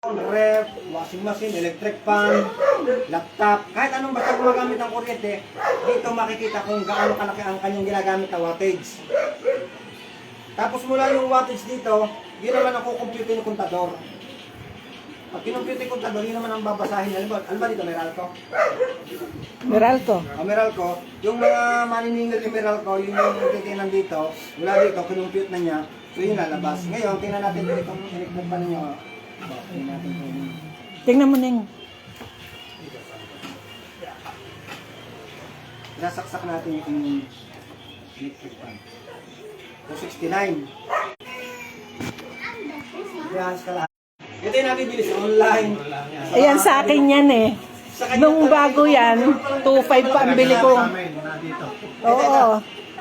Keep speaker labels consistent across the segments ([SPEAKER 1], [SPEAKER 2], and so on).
[SPEAKER 1] ref, washing machine, electric fan, laptop, kahit anong basta gumagamit ng kuryente, dito makikita kung gaano kalaki ang kanyang ginagamit na wattage. Tapos mula yung wattage dito, yun naman ang kukumpute yung kontador. Pag kinumpute yung kontador, yun naman ang babasahin. Ano ba dito, Meralco?
[SPEAKER 2] Meralco.
[SPEAKER 1] Meralco, yung mga maniningil yung Meralco, yun yung titingnan dito, mula dito, kinumpute na niya, so yun lalabas. Ngayon, tingnan natin dito itong electric fan ninyo. Tingnan natin ito.
[SPEAKER 2] Tingnan mo, Ning.
[SPEAKER 1] Nasaksak natin yung electric fan. 269. Yes, kala. Ito yung nabibili sa online.
[SPEAKER 2] Ayan sa akin yan eh. Nung bago yan, 2.5 pa ang bili ko. Oo.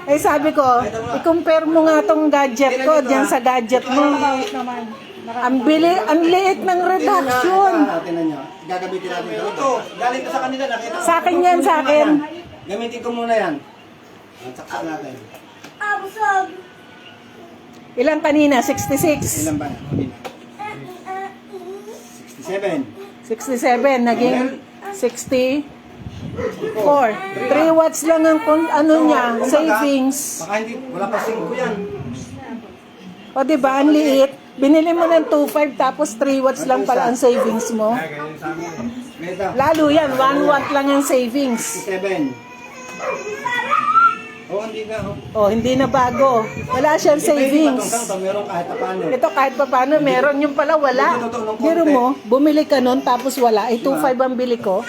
[SPEAKER 2] Eh sabi ko, i-compare mo nga tong gadget ko dyan sa gadget mo. Ang liit ng reduction.
[SPEAKER 1] Tingnan nyo. Gagamitin natin ito. Ito, galing ko sa kanila. Nakita ko.
[SPEAKER 2] Sa akin yan, sa akin.
[SPEAKER 1] Gamitin ko muna yan. Saksak natin.
[SPEAKER 2] Ilang kanina? 66.
[SPEAKER 1] Ilan ba? 67.
[SPEAKER 2] 67. Naging 64. 3 watts lang ang ano niya, savings.
[SPEAKER 1] Baka hindi, wala pa 5 yan.
[SPEAKER 2] O diba, ang liit. Binili mo ng 2.5 tapos 3 watts lang pala ang savings mo.
[SPEAKER 1] Ito.
[SPEAKER 2] Lalo yan, 1 watt lang ang savings.
[SPEAKER 1] 67. Oh, hindi na.
[SPEAKER 2] Oh, hindi na bago. Wala siyang savings.
[SPEAKER 1] Meron kahit paano.
[SPEAKER 2] Ito kahit pa paano, meron yung pala wala. Pero mo, bumili ka nun tapos wala. Eh, 2.5 ang bili ko.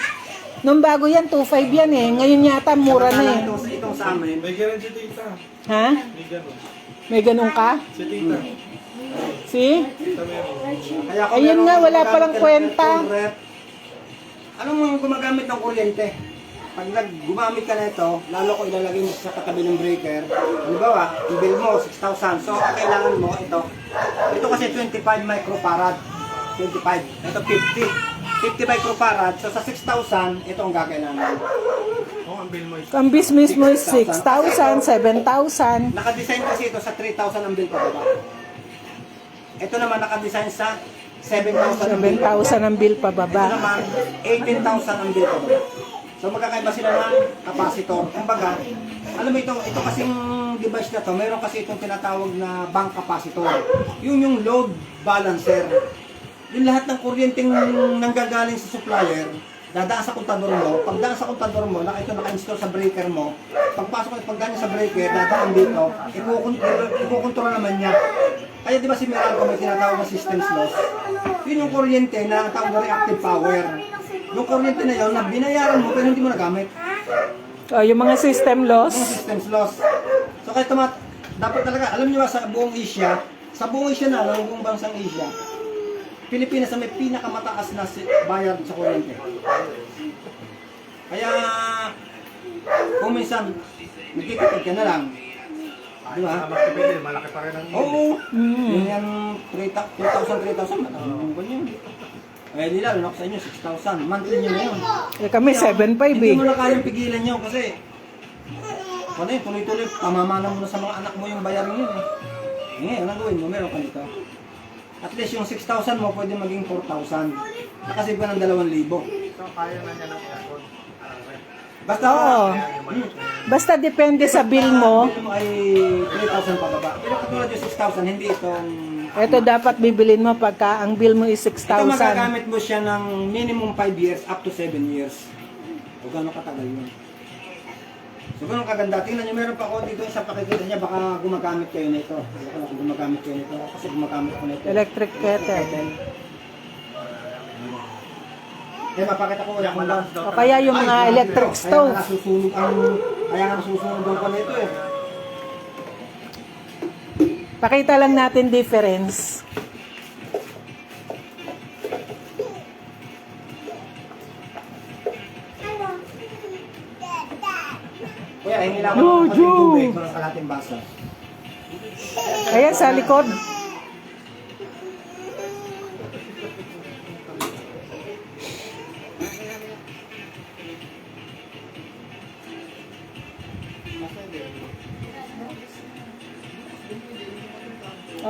[SPEAKER 2] Nung bago yan, 2.5 yan eh. Ngayon yata, mura na eh.
[SPEAKER 1] Itong sa amin.
[SPEAKER 3] May ganun si tita.
[SPEAKER 2] Ha?
[SPEAKER 3] May ganun.
[SPEAKER 2] May ganun ka?
[SPEAKER 3] Si tita.
[SPEAKER 2] See?
[SPEAKER 3] Tita meron.
[SPEAKER 1] Kaya kung
[SPEAKER 2] Ayun
[SPEAKER 1] meron
[SPEAKER 2] nga, wala
[SPEAKER 1] gumagamit
[SPEAKER 2] palang
[SPEAKER 1] ka ng
[SPEAKER 2] kwenta.
[SPEAKER 1] electric ref, ano mo gumagamit ng kuryente? Pag gumamit ka na ito, lalo ko ilalagay mo sa katabi ng breaker. Halimbawa, yung bill mo, 6,000. So, ang kailangan mo, ito. Ito kasi 25 microfarad. 25. Ito 50. 50 microfarad. So, sa 6,000, ito ang gagailangan.
[SPEAKER 3] Oh, ang bill mo is
[SPEAKER 2] Ang bis mismo is 6,000, 7,000.
[SPEAKER 1] Nakadesign kasi ito sa 3,000 ang bill pababa. Ito naman nakadesign sa 7,000 ang bill pababa.
[SPEAKER 2] 7,000 ang bill
[SPEAKER 1] Ito
[SPEAKER 2] pababa.
[SPEAKER 1] naman, 18,000 ang bill pababa. So magkakaiba sila ng capacitor. Kumbaga, alam mo ito kasing device na to, mayroon kasi itong tinatawag na bank capacitor. Yun yung load balancer. Yung lahat ng kuryenteng nanggagaling sa supplier, dadaan sa kontador mo. Pag daan sa kontador mo, ito naka-install sa breaker mo. Pagdaan niya sa breaker, dadaan dito, ikukontrol naman niya. Kaya di ba si Meralco may tinatawag na systems loss? Yun yung kuryente na tawag na reactive power. Yung kuryente na yun, na binayaran mo pero hindi mo nagamit.
[SPEAKER 2] Oh, yung mga system
[SPEAKER 1] Yung
[SPEAKER 2] loss.
[SPEAKER 1] systems loss. So kaya dapat talaga, alam niyo ba sa buong Asia, na lang, buong bansang Asia, Pilipinas ang may pinakamataas na bayad sa kuryente. Kaya, kung minsan, nagkikitid ka na lang, di ba?
[SPEAKER 3] malaki pa rin ang
[SPEAKER 1] Oo. Yung yan, 3,000, matawag mo yun. Eh, di lalo na sa inyo, 6,000. Monthly nyo na yun.
[SPEAKER 2] Eh, kami 7.5
[SPEAKER 1] Hindi
[SPEAKER 2] eh.
[SPEAKER 1] mo na kayang pigilan nyo kasi ano yun, tuloy-tuloy, pamamana mo na sa mga anak mo yung bayarin yun eh. Ngayon, ang gawin mo, meron ka dito. At least yung 6,000 mo, pwede maging 4,000. Nakasave ka ng 2,000.
[SPEAKER 3] So, kaya na niya ng aircon.
[SPEAKER 1] Basta,
[SPEAKER 2] Oo. Basta depende sa bill mo.
[SPEAKER 1] bill mo ay 3,000 pababa. Pero katulad yung 6,000, hindi itong...
[SPEAKER 2] Ito dapat bibilin mo pagka ang bill mo is
[SPEAKER 1] Ito
[SPEAKER 2] 6,000.
[SPEAKER 1] magagamit mo siya ng minimum 5 years up to 7 years. O gano'ng katagal yun. So gano'ng kaganda. Tingnan nyo, meron pa ako dito sa pakikita niya, baka gumagamit kayo na ito. Baka gumagamit kayo nito kasi gumagamit ko na ito.
[SPEAKER 2] Electric kettle.
[SPEAKER 1] Eh, mapakita ko wala kung lang.
[SPEAKER 2] O kaya yung mga electric stove.
[SPEAKER 1] Kaya nga nasusunog ko na ito eh.
[SPEAKER 2] Pakita lang natin difference.
[SPEAKER 1] Kuya, hingi lang ako ng konting tubig ng kalating baso.
[SPEAKER 2] Ayan sa likod.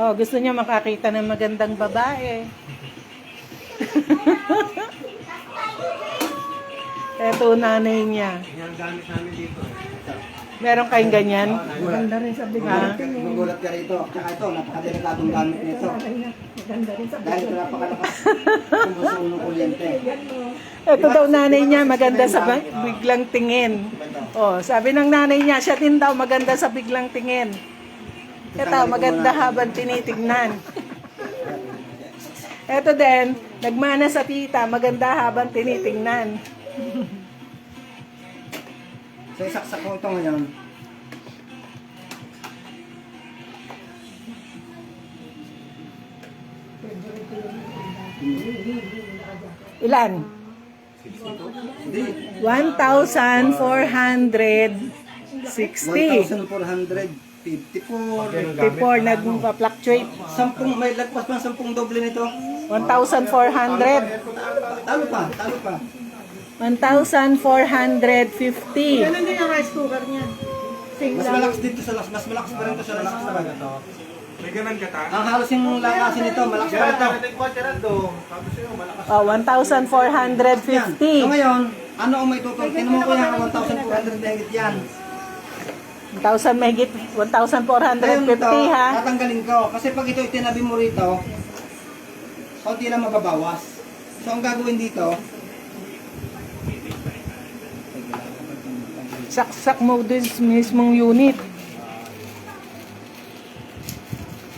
[SPEAKER 2] Oh, gusto niya makakita ng magandang babae. Eto nanay niya.
[SPEAKER 3] Yan gamit namin dito eh.
[SPEAKER 2] Meron kayong ganyan?
[SPEAKER 1] Maganda rin sa Magulat ka rito. Tsaka ito, napakadelikadong gamit nito. Dahil ito napakalakas. Kumusuong ng kuryente.
[SPEAKER 2] Ito daw nanay niya, maganda sa biglang tingin. Oh, sabi ng nanay niya, siya din daw maganda sa biglang tingin. Ito, maganda habang tinitignan. Ito din, nagmana sa tita, maganda habang tinitingnan.
[SPEAKER 1] So isaksak ko ito ngayon.
[SPEAKER 2] Ilan?
[SPEAKER 1] Hindi.
[SPEAKER 2] 1,460.
[SPEAKER 1] 1,454.
[SPEAKER 2] 54 nagpa-fluctuate.
[SPEAKER 1] May lagpas pa 10 doble nito.
[SPEAKER 2] 1,400.
[SPEAKER 1] Talo pa, talo pa.
[SPEAKER 2] 1,450.
[SPEAKER 4] Ganun din ang rice cooker niya.
[SPEAKER 1] Mas malakas dito sa mas malakas pa rin ito sa lakas talaga.
[SPEAKER 3] May ganun ka ta?
[SPEAKER 1] Ang halos yung lakasin nito, malakas pa rin ito.
[SPEAKER 3] Sabi sa'yo, malakas.
[SPEAKER 2] Oh,
[SPEAKER 1] Yan.
[SPEAKER 2] 1,450.
[SPEAKER 1] So ngayon, ano ang may tutol? Tinan mo ko yung 1,400 na higit yan.
[SPEAKER 2] 1,000 mahigit.
[SPEAKER 1] Ngayon
[SPEAKER 2] 1,450
[SPEAKER 1] ito,
[SPEAKER 2] ha.
[SPEAKER 1] tatanggalin ko. Kasi pag ito itinabi mo rito, konti lang mababawas. So ang gagawin dito,
[SPEAKER 2] Saksak mo din sa mismong unit.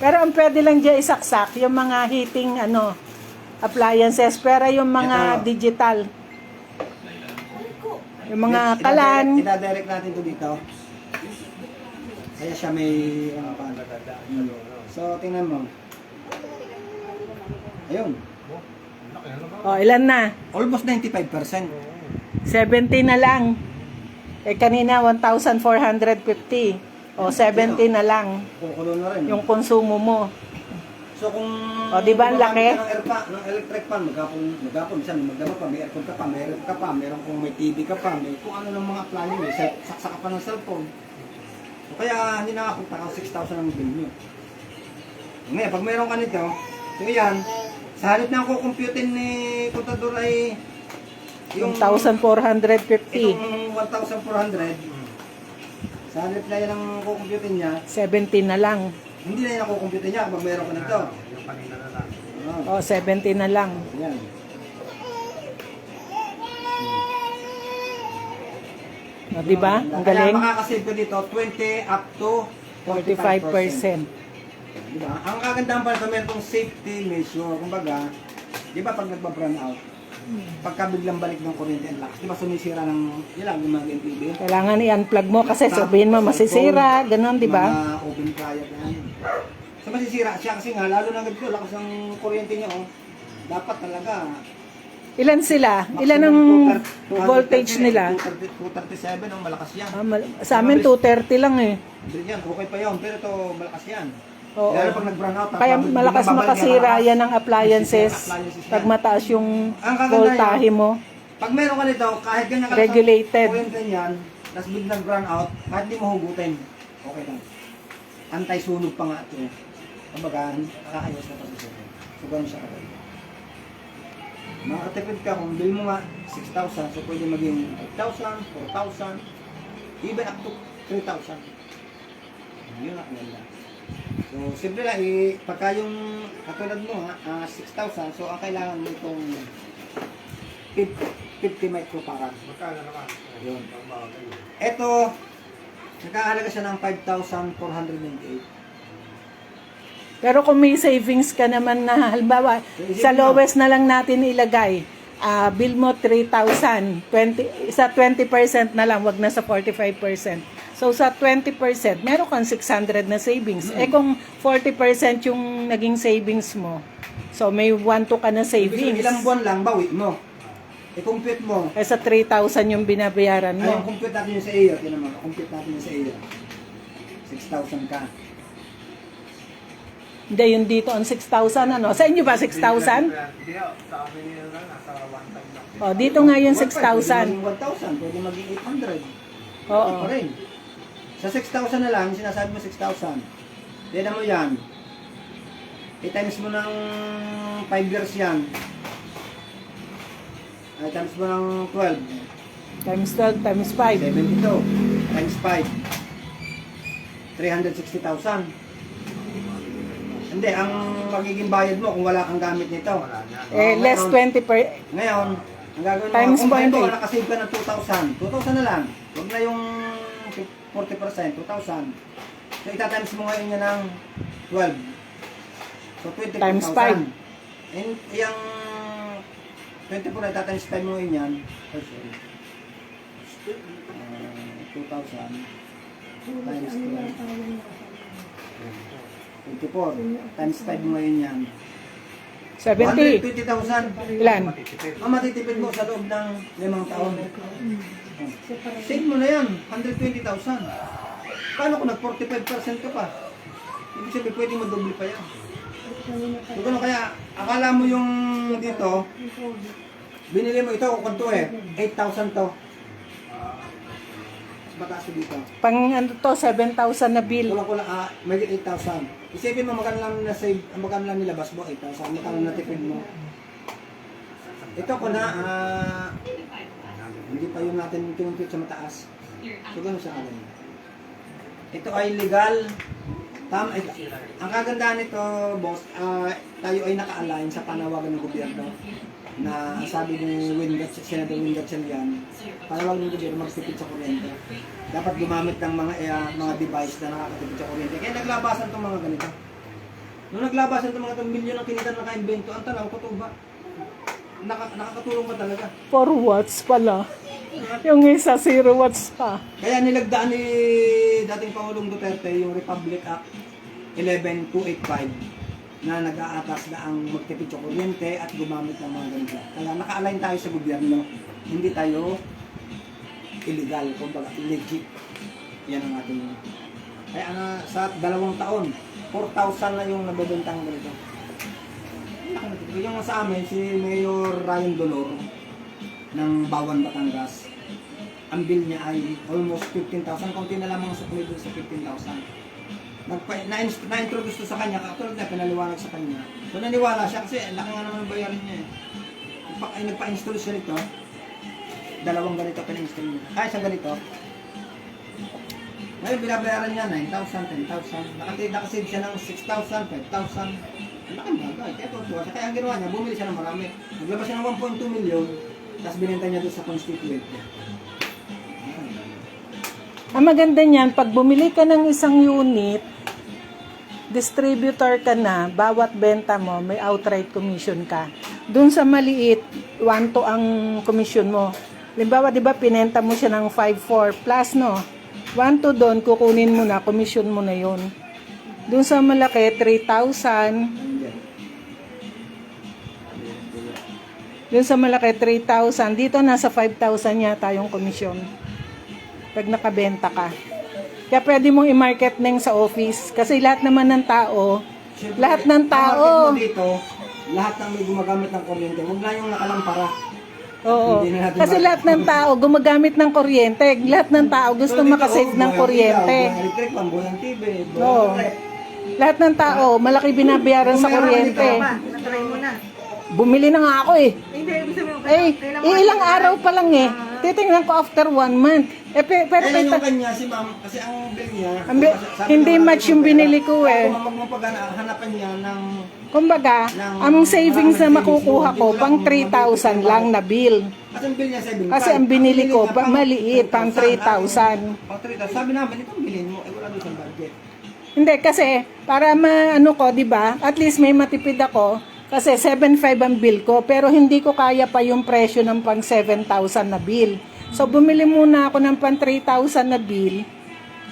[SPEAKER 2] Pero ang pwede lang dyan isaksak, yung mga heating appliances. Pero yung mga
[SPEAKER 1] Ito.
[SPEAKER 2] digital, yung mga kalan,
[SPEAKER 1] Ida-direct natin to dito. Kaya siya may pa. So tingnan mo. Ayun.
[SPEAKER 2] oh, ilan na?
[SPEAKER 1] Almost 95%.
[SPEAKER 2] 70 na lang. Eh kanina 1,450. O 70 na lang
[SPEAKER 1] Kukulo na rin.
[SPEAKER 2] yung konsumo mo.
[SPEAKER 1] So kung
[SPEAKER 2] O, di ba ang laki?
[SPEAKER 1] ng electric fan, magapon, minsan magdamag pa, may aircon ka pa, may ref ka pa, meron kung may TV ka pa, may kung ano ng mga plano mo, saksa ka pa ng cellphone. So, kaya hindi nakapagta ka 6,000 ang bill nyo. Ngayon, pag meron ka nito, so yan, sa halip na kukumputin ni Contador ay
[SPEAKER 2] Yung
[SPEAKER 1] yung
[SPEAKER 2] 1,450.
[SPEAKER 1] itong 1,400, sa halip na yan ang kukumputin niya,
[SPEAKER 2] 70 na lang.
[SPEAKER 1] hindi na yan ang kukumputin niya pag meron ka nito.
[SPEAKER 3] Yung kanina na lang.
[SPEAKER 1] Oh,
[SPEAKER 2] O 70 na lang.
[SPEAKER 1] yan.
[SPEAKER 2] O, di ba? Ang galing.
[SPEAKER 1] Kaya makakasave ka dito 20 up to 45%.
[SPEAKER 2] 45%.
[SPEAKER 1] Diba? Ang kagandahan pa ito, meron itong safety measure. Kumbaga, di ba pag nagba-brown out, pagka biglang balik ng kuryente ang lakas, di ba sumisira ng ilang yung mga TV?
[SPEAKER 2] Kailangan i-unplug mo kasi sabihin mo masisira, ganun, di ba?
[SPEAKER 1] Mga open kaya yan. So masisira siya kasi nga, lalo na ganito, lakas ng kuryente niya, oh. Dapat talaga,
[SPEAKER 2] Ilan sila? Ilan ang voltage nila?
[SPEAKER 1] 237, oh, malakas yan.
[SPEAKER 2] Sa amin 230 lang eh.
[SPEAKER 1] Yan, okay pa yun, pero ito malakas yan.
[SPEAKER 2] Oo.
[SPEAKER 1] Lalo pag nag-brown out,
[SPEAKER 2] Kaya malakas makasira yan ng appliances pag mataas yung voltahe mo.
[SPEAKER 1] Pag meron ka nito, kahit ganyan ka
[SPEAKER 2] Regulated.
[SPEAKER 1] kuryente niyan, tapos biglang brown out, kahit di mo hugutin, okay lang. Anti-sunog pa nga ito. Kumbaga, nakakayos na pasisunog. So, ganun siya kapag. Makatipid ka, kung bill mo nga 6,000, so pwede maging 5,000, 4,000, even up to 3,000. Yun ang ganda. So, simple lang, pagka yung katulad mo ha, 6,000, so ang kailangan mo itong 50 microfarad.
[SPEAKER 3] Magkano naman?
[SPEAKER 1] Yun.
[SPEAKER 3] Ang bagay.
[SPEAKER 1] Ito, nakahalaga siya ng 5,498.
[SPEAKER 2] Pero kung may savings ka naman na halimbawa, sa lowest na lang natin ilagay, bill mo 3,000, sa 20% na lang, wag na sa 45%. So sa 20%, meron kang 600 na savings. Eh kung 40% yung naging savings mo, so may 1,200 ka na savings.
[SPEAKER 1] Ilang buwan lang, bawi mo. I-compute mo.
[SPEAKER 2] Eh sa 3,000 yung binabayaran
[SPEAKER 1] Ayun,
[SPEAKER 2] mo.
[SPEAKER 1] compute natin yung sa iyo. Tinan mo, compute natin yung sa iyo. 6,000 ka.
[SPEAKER 2] Hindi, yung dito ang 6,000 ano. Sa inyo ba 6,000?
[SPEAKER 3] Hindi, sa amin yun lang, nasa 1 time lang.
[SPEAKER 2] O, dito nga yung
[SPEAKER 1] 1,500,
[SPEAKER 2] 6,000.
[SPEAKER 1] Pwede maging 800.
[SPEAKER 2] Oo.
[SPEAKER 1] Pa rin. Sa 6,000 na lang, sinasabi mo 6,000. Tinan mo yan. I-times mo ng 5 years yan. Ay, times mo ng 12.
[SPEAKER 2] Times 12 times 5.
[SPEAKER 1] 72. Times 5. 360,000. Hindi, ang magiging bayad mo kung wala kang gamit nito.
[SPEAKER 3] Wala niyan.
[SPEAKER 2] Less 20 per...
[SPEAKER 1] Ngayon, ang gagawin mo,
[SPEAKER 2] Times
[SPEAKER 1] kung ito,
[SPEAKER 2] 0.8.
[SPEAKER 1] nakasave ka ng 2,000. 2,000 na lang. Huwag na yung 40%, 2,000. So, itatimes mo ngayon niya ng 12. So, 24,000.
[SPEAKER 2] Times 5.
[SPEAKER 1] And yung 24 na itatimes 5 mo ngayon yan. Oh, sorry. 2,000 times 12. 24 times 5 mo ngayon yan.
[SPEAKER 2] 70.
[SPEAKER 1] 120,000.
[SPEAKER 2] Ilan?
[SPEAKER 1] Ang matitipid mo sa loob ng 5 taon. Save mo na yan, 120,000. Paano kung nag-45% ka pa? Ibig sabihin, pwede mo doble pa yan. So, ganun kaya, akala mo yung dito, binili mo ito, kung ito 8,000 to. Mataas dito.
[SPEAKER 2] Pang ano to, 7,000 na bill.
[SPEAKER 1] Kulang-kulang, may 8,000. Isipin mo, magkano lang na save, magkano lang nilabas mo, 8,000, magkano natipid mo. Ito ko na, hindi pa yung natin kinumpute sa mataas. So, ganun sa akin. Ito ay legal. Ang kagandahan nito, boss, tayo ay naka-align sa panawagan ng gobyerno na sabi ni Senator Win Gatchalian, panawagan ng gobyerno magtipid sa kuryente. Dapat gumamit ng mga device na nakakatipid sa kuryente. Kaya naglabasan itong mga ganito. Nung naglabasan itong mga milyon ng kinita na ka-invento, ang tanaw, totoo ba? Nakakatulong ba talaga?
[SPEAKER 2] 4 watts pala. Yung isa 0 watts pa.
[SPEAKER 1] Kaya nilagdaan ni dating Pangulong Duterte yung Republic Act 11285 na nag-aatas na ang magtipid sa kuryente at gumamit ng mga ganito. Kaya naka-align tayo sa gobyerno. Hindi tayo illegal, kumbaga legit. Yan ang ating... Kaya sa 2 taon, 4,000 na yung nabebentang ganito. Yung sa amin, si Mayor Ryan Dolor ng Bawan, Batangas, ang bill niya ay almost 15,000. Kunti na lamang sa doon sa 15,000. Na-introduce to sa kanya, katulad na pinaliwanag sa kanya. So naniwala siya kasi laki nga naman ang bayarin niya eh. Ay nagpa-install siya nito, 2 ganito pina-install niya. Ay, isang ganito. Ngayon binabayaran niya 9,000, 10,000. Nakasave siya ng 6,000, 5,000. Ang laking bagay. Kaya tuwa siya. Kaya ang ginawa niya, bumili siya ng marami. Naglabas siya ng 1.2 million, tapos binenta niya doon sa constituent niya.
[SPEAKER 2] Ang maganda niyan, pag bumili ka ng isang unit, distributor ka na, bawat benta mo, may outright commission ka. Doon sa maliit, 1 to ang commission mo. Limbawa, di ba, pinenta mo siya ng 5.4 plus, no? 1 to doon, kukunin mo na, commission mo na yun. Doon sa malaki, 3,000. Doon sa malaki, 3,000. Dito, nasa 5,000 yata yung commission. Pag nakabenta ka. Kaya pwede mong i-market na sa office. Kasi lahat naman ng tao,
[SPEAKER 1] Siyempre,
[SPEAKER 2] lahat ng tao,
[SPEAKER 1] ang market mo dito, lahat ng may gumagamit ng kuryente, huwag na yung nakalampara.
[SPEAKER 2] oo.
[SPEAKER 1] Hindi na natin
[SPEAKER 2] Kasi lahat ng tao gumagamit ng kuryente. Lahat ng tao gusto makasave ng kuryente.
[SPEAKER 1] Electric, pambuhay ng TV,
[SPEAKER 2] Oo. Lahat ng tao, malaki binabayaran sa kuryente.
[SPEAKER 4] Natry mo na.
[SPEAKER 2] Bumili na nga ako eh.
[SPEAKER 4] Hindi, ibig sabihin mo,
[SPEAKER 2] Eh, ilang araw pa lang eh. Titingnan ko after 1 month. Pero
[SPEAKER 1] Kaya yung kanya, si ma'am, kasi ang bill niya, sabi
[SPEAKER 2] hindi
[SPEAKER 1] ng mga
[SPEAKER 2] match yung
[SPEAKER 1] pera,
[SPEAKER 2] binili ko eh.
[SPEAKER 1] Kung magpapaganapan niya ng
[SPEAKER 2] Kumbaga, ang savings na makukuha ko, pang 3,000 lang na bill.
[SPEAKER 1] At ang bill niya 7,500.
[SPEAKER 2] Kasi ang binili ko,
[SPEAKER 1] niya
[SPEAKER 2] maliit, pang 3,000.
[SPEAKER 1] Pang 3,000. Sabi namin, itong bilhin mo, eh wala doon sa budget.
[SPEAKER 2] Hindi, kasi para maano ko, di ba? At least may matipid ako. Kasi 7,500 ang bill ko, pero hindi ko kaya pa yung presyo ng pang 7,000 na bill. So, bumili muna ako ng pang 3,000 na bill.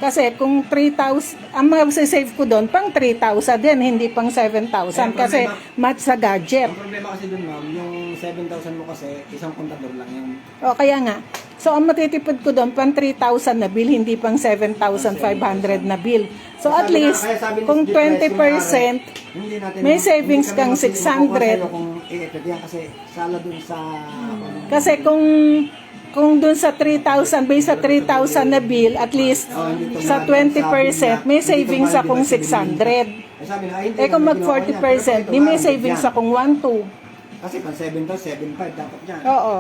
[SPEAKER 2] Kasi kung 3,000, ang mag-save ko doon, pang 3,000 din, hindi pang 7,000. Kasi match sa gadget.
[SPEAKER 1] Ang problema kasi doon ma'am, yung 7,000 mo kasi, isang kontador lang yan.
[SPEAKER 2] O, kaya nga. So, ang matitipid ko doon, pang 3,000 na bill, hindi pang 7,500 na bill. So, at least, kung 20%, may savings kang 600.
[SPEAKER 1] Kung i-effect yan kasi sala doon sa...
[SPEAKER 2] Kasi kung doon sa 3,000, based sa 3,000 na bill, at least sa 20%, may savings akong 600. Eh kung mag 40%, di may savings akong 1,200.
[SPEAKER 1] Kasi pang 7 daw, 7.5 dapat dyan.
[SPEAKER 2] Oo.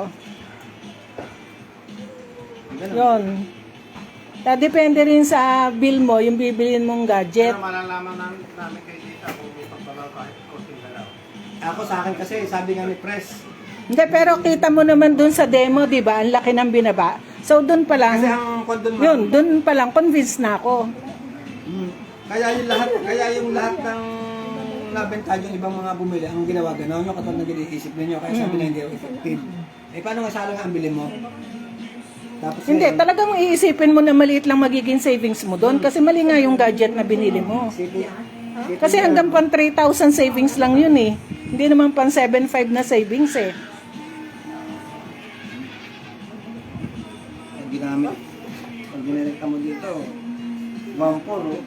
[SPEAKER 1] Ganun.
[SPEAKER 2] Yun. Depende rin sa bill mo, yung bibilin mong gadget.
[SPEAKER 3] Pero malalaman namin kayo dito kung may pagbabaw kahit konting galaw.
[SPEAKER 1] Ako sa akin kasi, sabi nga ni Press,
[SPEAKER 2] Hindi, pero kita mo naman dun sa demo, di ba? Ang laki ng binaba. So, dun pa lang,
[SPEAKER 1] kasi ang kondon mo,
[SPEAKER 2] yun, dun pa lang, convinced na ako.
[SPEAKER 1] kaya yung lahat ng nabenta yung ibang mga bumili, ang ginawa gano'n, yung katulad na iniisip ninyo, kaya sabi na hindi effective. Eh, paano nga sala nga ang bili mo? Tapos
[SPEAKER 2] Hindi, talagang iisipin mo na maliit lang magiging savings mo doon kasi mali nga yung gadget na binili mo. Kasi hanggang pang 3,000 savings lang yun eh. Hindi naman pang 7,500 na savings eh.
[SPEAKER 1] Ang ginamit, pag ginelekta mo dito, 1.4, oh.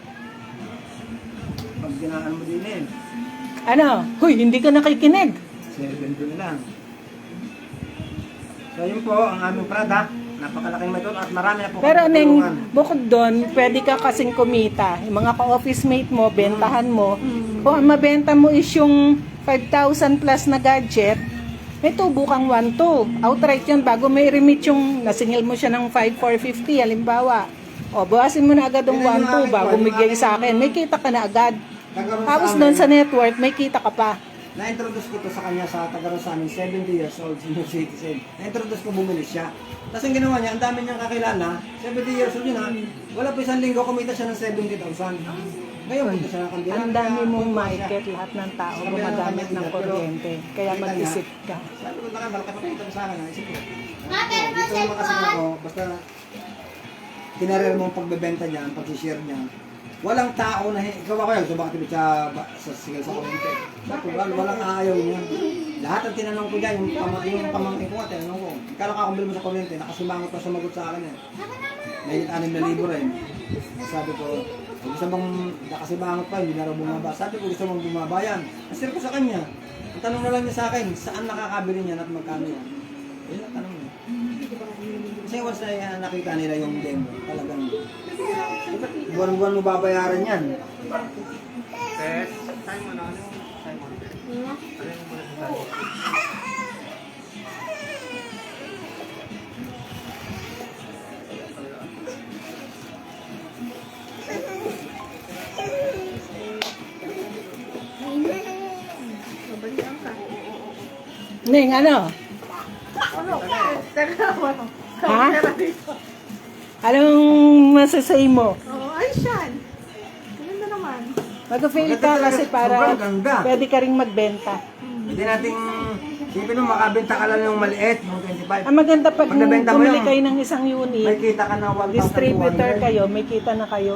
[SPEAKER 1] Pag ginaan mo din eh,
[SPEAKER 2] Ano? Huy, hindi ka nakikinig.
[SPEAKER 1] 7 lang. So yun po, ang aming product, napakalaking method at marami na po
[SPEAKER 2] Pero
[SPEAKER 1] kami
[SPEAKER 2] neng
[SPEAKER 1] tutulungan.
[SPEAKER 2] bukod doon, pwede ka kasing kumita. Yung mga ka-office mate mo, bentahan mo. Kung ang mabenta mo is yung 5,000 plus na gadget, may tubo kang 1,200. Outright yun, bago may remit yung nasingil mo siya ng 5,450, halimbawa. O, bawasin mo na agad yung 1,200 bago bigay sa akin. May kita ka na agad.
[SPEAKER 1] Tagaroon
[SPEAKER 2] Tapos
[SPEAKER 1] sa
[SPEAKER 2] doon
[SPEAKER 1] amin,
[SPEAKER 2] sa network, may kita ka pa.
[SPEAKER 1] na-introduce ko to sa kanya sa tagaroon sa amin, 70 years old, senior citizen. Na-introduce ko, bumili siya. Tapos ang ginawa niya, ang dami niyang kakilala, 70 years old yun ha, wala pa isang linggo, kumita siya ng 70,000. Ngayon, punta siya ng kandila.
[SPEAKER 2] Ang dami mong market, lahat ng tao gumagamit ng kuryente. Kaya mag-isip ka.
[SPEAKER 1] Sabi ko, baka malaki pa punta sa akin. Isip ko, dito naman kasi ako, basta kinareer mo ang pagbebenta niya, ang pag-share niya, walang tao na, ikaw ako yun, so bakit ibig sa sigal sa kuryente? Bakit walang ayaw niya. Lahat ang tinanong ko dyan, yung pamangkin ko nga, tinanong ko, ikala ka kung bili mo sa kuryente, nakasimangot pa sumagot sa akin eh. Nagigit 6,000 rin. Sabi ko, gusto mong nakasimangot pa, hindi na raw bumaba. Sabi ko, gusto mong bumaba yan. Nasir ko sa kanya. Ang tanong na lang niya sa akin, saan nakakabili niyan at magkano yan? Yun ang tanong niya. Kasi once na nakita nila yung demo, talagang buwan-buwan mo babayaran yan.
[SPEAKER 3] Test. Simon, ano yung Simon? Ano yung muna sa Simon?
[SPEAKER 4] Mabalikan ka.
[SPEAKER 2] Ning, ano?
[SPEAKER 4] Ano? Teka, ano?
[SPEAKER 2] Ha? Anong masasay mo?
[SPEAKER 4] Oo, ayos yan. Ganda naman.
[SPEAKER 2] Mag-fail ka kasi para
[SPEAKER 1] Sobrang ganda.
[SPEAKER 2] pwede ka ring magbenta.
[SPEAKER 1] Hindi natin, sipin mo, makabenta ka lang yung maliit, yung 25.
[SPEAKER 2] Ang maganda pag
[SPEAKER 1] Pag nabenta mo
[SPEAKER 2] bumili
[SPEAKER 1] yun,
[SPEAKER 2] kayo ng isang
[SPEAKER 1] May
[SPEAKER 2] unit,
[SPEAKER 1] kita ka na 1,200.
[SPEAKER 2] distributor kayo, may kita na kayo.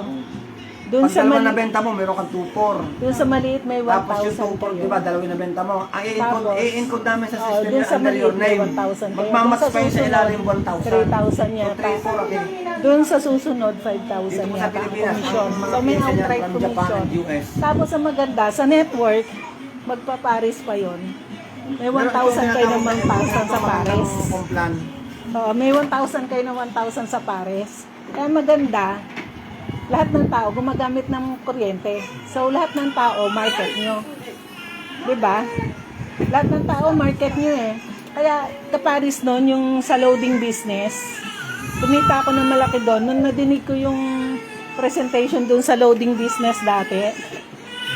[SPEAKER 2] Doon
[SPEAKER 1] Pag
[SPEAKER 2] sa
[SPEAKER 1] dalawa
[SPEAKER 2] mali-
[SPEAKER 1] nabenta mo, meron kang 2,400.
[SPEAKER 2] doon sa maliit may
[SPEAKER 1] Tapos yung
[SPEAKER 2] 1,000
[SPEAKER 1] 2,400,
[SPEAKER 2] kayo.
[SPEAKER 1] di ba, dalawin nabenta mo. Ang
[SPEAKER 2] Tapos,
[SPEAKER 1] i-encode namin sa
[SPEAKER 2] Oo,
[SPEAKER 1] system
[SPEAKER 2] doon
[SPEAKER 1] na
[SPEAKER 2] sa
[SPEAKER 1] under your
[SPEAKER 2] maliit may
[SPEAKER 1] name.
[SPEAKER 2] 1,000 kayo.
[SPEAKER 1] Magmamatch
[SPEAKER 2] Doon sa
[SPEAKER 1] pa yun sa
[SPEAKER 2] susunod,
[SPEAKER 1] ilalim 1,000.
[SPEAKER 2] 3,000
[SPEAKER 1] So,
[SPEAKER 2] yata.
[SPEAKER 1] 3,400, okay.
[SPEAKER 2] Doon sa susunod, 5,000
[SPEAKER 1] Dito po sa
[SPEAKER 2] yata ang
[SPEAKER 1] Pilipinas,
[SPEAKER 2] commission.
[SPEAKER 1] ang mga
[SPEAKER 2] So may
[SPEAKER 1] pinsan niyan
[SPEAKER 2] outright
[SPEAKER 1] from Japan
[SPEAKER 2] commission.
[SPEAKER 1] and US.
[SPEAKER 2] Tapos ang maganda, sa network, magpa-Paris pa yon. May 1,000 kayo ng 1,000 sa Paris.
[SPEAKER 1] Complan.
[SPEAKER 2] Oo, may 1,000 kayo ng 1,000 sa Paris. Kaya maganda, lahat ng tao gumagamit ng kuryente. So lahat ng tao, market nyo. Diba? Lahat ng tao, market nyo eh. Kaya ka-Paris noon, yung sa loading business, kumita ako ng malaki doon. Nung nadinig ko yung presentation doon sa loading business dati,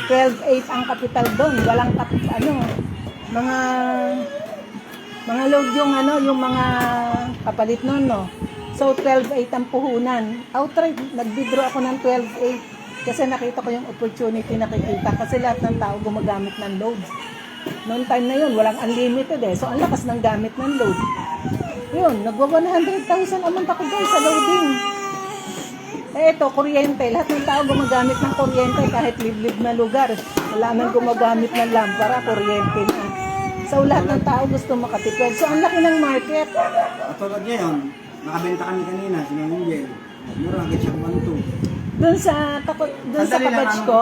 [SPEAKER 2] 12.8 ang kapital doon. Walang mga load yung yung mga kapalit noon, no. So 12.8 ang puhunan. Outright nag-withdraw ako ng 12.8 kasi nakita ko yung opportunity nakikita kasi lahat ng tao gumagamit ng load. Noong time na yun, walang unlimited eh. So ang lakas ng gamit ng load. Yun, nagwa 100,000 amount ako guys sa loading. Eh ito, kuryente. Lahat ng tao gumagamit ng kuryente kahit liblib na lugar. Wala nang gumagamit ng lampara, kuryente na. So lahat ng tao gusto makatipid. So ang laki ng market.
[SPEAKER 1] At tulad ngayon, nakabenta kami kanina, si Angel. Meron agad siya 1,200.
[SPEAKER 2] Doon sa kabatch ko,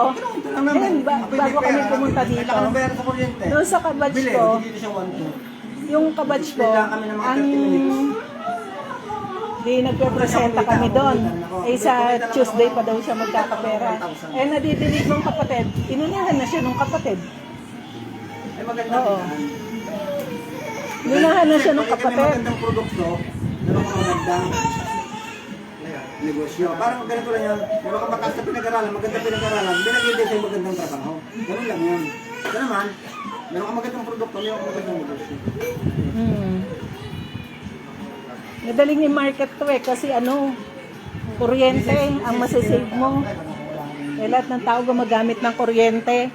[SPEAKER 2] ayun, bago kami pumunta dito,
[SPEAKER 1] Kailangan ng pera sa kuryente.
[SPEAKER 2] doon sa kabatch
[SPEAKER 1] Bili,
[SPEAKER 2] ko,
[SPEAKER 1] dito siya 1,200.
[SPEAKER 2] yung kabatch ko, ang di nagpe-presenta kami doon. Eh sa Tuesday pa daw siya magkakapera. Eh nadidinig ng kapatid, inunahan na siya ng kapatid.
[SPEAKER 1] Ay maganda
[SPEAKER 2] Oo.
[SPEAKER 1] kita.
[SPEAKER 2] Minahan na siya ng
[SPEAKER 1] Pag may
[SPEAKER 2] kapatid.
[SPEAKER 1] magandang produkto, meron kang magandang negosyo. Parang ganito lang yan. Meron kang mataas na pinag-aralan, magandang pinag-aralan, binagay din sa'yo magandang trabaho. Ganun lang yun. Ito naman, meron kang magandang produkto, meron kang magandang negosyo.
[SPEAKER 2] Madaling i-market to eh, kasi ano, kuryente ang masasave mo. Eh, lahat ng tao gumagamit ng kuryente.